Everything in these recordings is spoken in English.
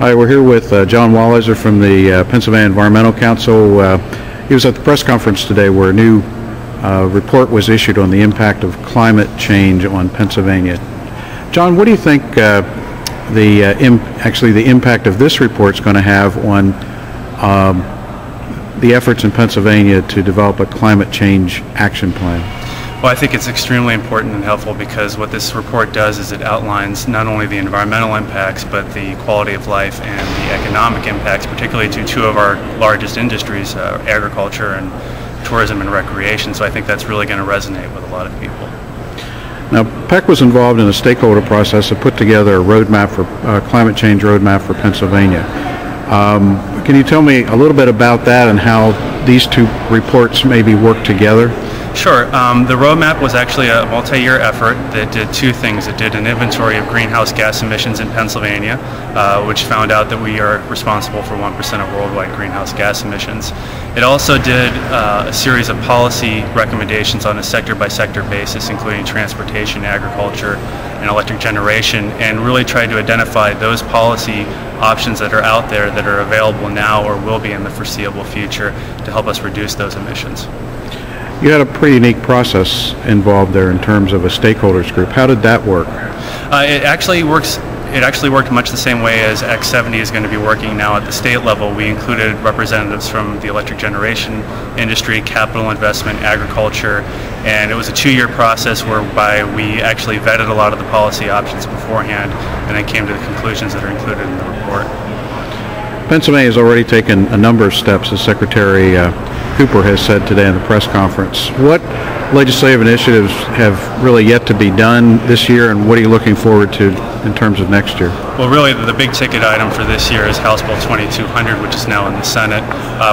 Hi, we're here with John Walliser from the Pennsylvania Environmental Council. He was at the press conference today where a new report was issued on the impact of climate change on Pennsylvania. John, what do you think the impact of this report is going to have on the efforts in Pennsylvania to develop a climate change action plan? Well, I think it's extremely important and helpful because what this report does is it outlines not only the environmental impacts but the quality of life and the economic impacts, particularly to two of our largest industries, agriculture and tourism and recreation. So I think that's really going to resonate with a lot of people. Now, PEC was involved in a stakeholder process to put together a roadmap for climate change roadmap for Pennsylvania. Can you tell me a little bit about that and how these two reports maybe work together? Sure. The roadmap was actually a multi-year effort that did two things. It did an inventory of greenhouse gas emissions in Pennsylvania, which found out that we are responsible for 1% of worldwide greenhouse gas emissions. It also did a series of policy recommendations on a sector-by-sector basis, including transportation, agriculture, and electric generation, and really tried to identify those policy options that are out there that are available now or will be in the foreseeable future to help us reduce those emissions. You had a pretty unique process involved there in terms of a stakeholders group. How did that work? It actually worked much the same way as Act 70 is going to be working now at the state level. We included representatives from the electric generation industry, capital investment, agriculture, and it was a 2-year process whereby we actually vetted a lot of the policy options beforehand and then came to the conclusions that are included in the report. Pennsylvania has already taken a number of steps, as Secretary Cooper has said today in the press conference. What legislative initiatives have really yet to be done this year, and what are you looking forward to in terms of next year? Well, really the big ticket item for this year is House Bill 2200, which is now in the Senate,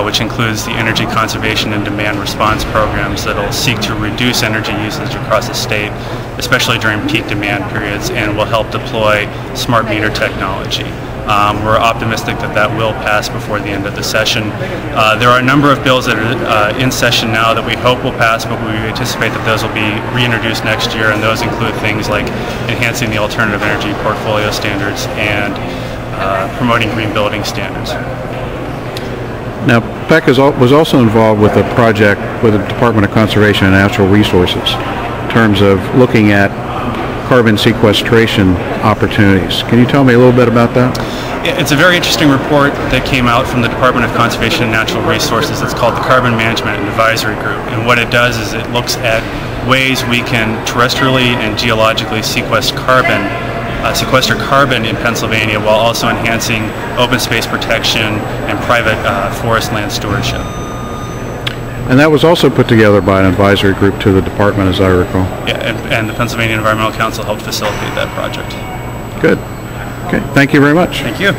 which includes the energy conservation and demand response programs that will seek to reduce energy usage across the state, especially during peak demand periods, and will help deploy smart meter technology. We're optimistic that that will pass before the end of the session. There are a number of bills that are in session now that we hope will pass, but we anticipate that those will be reintroduced next year, and those include things like enhancing the alternative energy portfolio standards and promoting green building standards. Now, PEC was also involved with a project with the Department of Conservation and Natural Resources in terms of looking at carbon sequestration opportunities. Can you tell me a little bit about that? It's a very interesting report that came out from the Department of Conservation and Natural Resources. It's called the Carbon Management and Advisory Group, and what it does is it looks at ways we can terrestrially and geologically sequester carbon in Pennsylvania while also enhancing open space protection and private forest land stewardship. And that was also put together by an advisory group to the department, as I recall. Yeah, and the Pennsylvania Environmental Council helped facilitate that project. Good. Okay, thank you very much. Thank you.